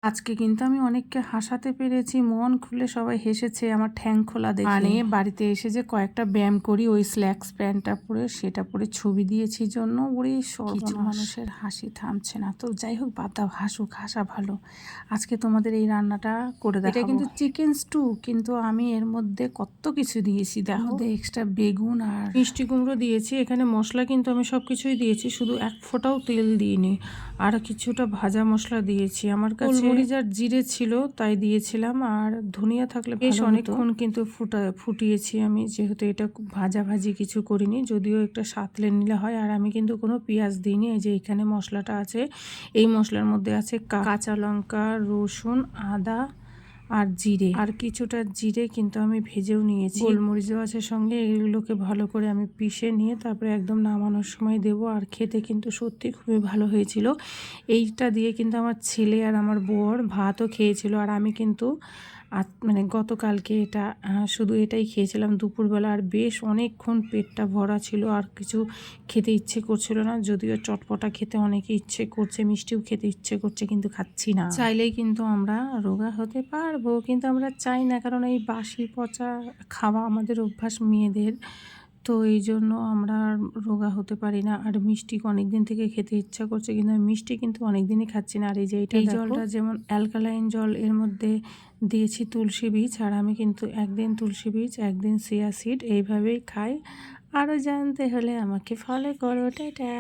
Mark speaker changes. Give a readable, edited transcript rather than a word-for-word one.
Speaker 1: আজকে কিন্তু আমি অনেককে হাসাতে পেরেছি, মন খুলে সবাই হেসেছে আমার ঠ্যাং খোলা দেখে। মানে বাড়িতে এসে যে কয়েকটা ব্যায়াম করি ওই স্ল্যাক্স প্যান্টটা পরে সেটা পরে ছবি দিয়েছি জন্য ওরে কিছু মানুষের হাসি থামছে না। তো যাই হোক বাদ দাও, হাসুক, হাসা ভালো। আজকে তোমাদের এই রান্নাটা করে দেখাবো। এটা কিন্তু চিকেন স্টু, কিন্তু আমি এর মধ্যে কত কিছু দিয়েছি দেখো। এক্সট্রা বেগুন আর মিষ্টি কুমড়ো দিয়েছি। এখানে মশলা কিন্তু আমি সব কিছুই দিয়েছি, শুধু এক ফোঁটাও তেল দিইনি। আর কিছুটা ভাজা মশলা দিয়েছি, আমার কাছে গোলমরিচ আর জিরে ছিল তাই দিয়েছিলাম, আর ধনিয়া থাকলে বেশ অনেকক্ষণ কিন্তু ফুটিয়েছি আমি, যেহেতু এটা ভাজাভাজি কিছু করিনি, যদিও একটা সাঁতলে নিলে হয়। আর আমি কিন্তু কোনো পেঁয়াজ দিইনি। এই যে এখানে মশলাটা আছে, এই মশলার মধ্যে আছে কাঁচা লঙ্কা, রসুন, আদা আর জিরে, আর কিছুটা জিরে কিন্তু আমি ভেজেও নিয়েছি, গোলমরিচও আছে সঙ্গে। এগুলোকে ভালো করে আমি পিষে নিয়ে তারপরে একদম নামানোর সময় দেবো। আর খেতে কিন্তু সত্যি খুবই ভালো হয়েছিল। এইটা দিয়ে কিন্তু আমার ছেলে আর আমার বর ভাতও খেয়েছিল, আর আমি কিন্তু মানে গতকালকে এটা শুধু এটাই খেয়েছিলাম দুপুরবেলা। আর বেশ অনেকক্ষণ পেটটা ভরা ছিল, আর কিছু খেতে ইচ্ছে করছিল না, যদিও চটপটা খেতে অনেকে ইচ্ছে করছে, মিষ্টিও খেতে ইচ্ছে করছে, কিন্তু খাচ্ছি না। চাইলেই কিন্তু আমরা রোগা হতে পারবো, কিন্তু আমরা চাই না, কারণ এই বাসি পচা খাওয়া আমাদের অভ্যাস মেয়েদের, তো এই জন্য আমরা রোগা হতে পারি না। আর মিষ্টি অনেক দিন থেকে খেতে ইচ্ছা করছে, কিন্তু আমি মিষ্টি কিন্তু অনেক দিনই খাচ্ছি না। আর এই যে এই জলটা যেমন অ্যালকালাইন জল, এর মধ্যে দিয়েছি তুলসী বীজ, আর আমি কিন্তু একদিন তুলসী বীজ একদিন চিয়া সিড এইভাবেই খাই। আরও জানতে হলে আমাকে ফলো করো, টাটা।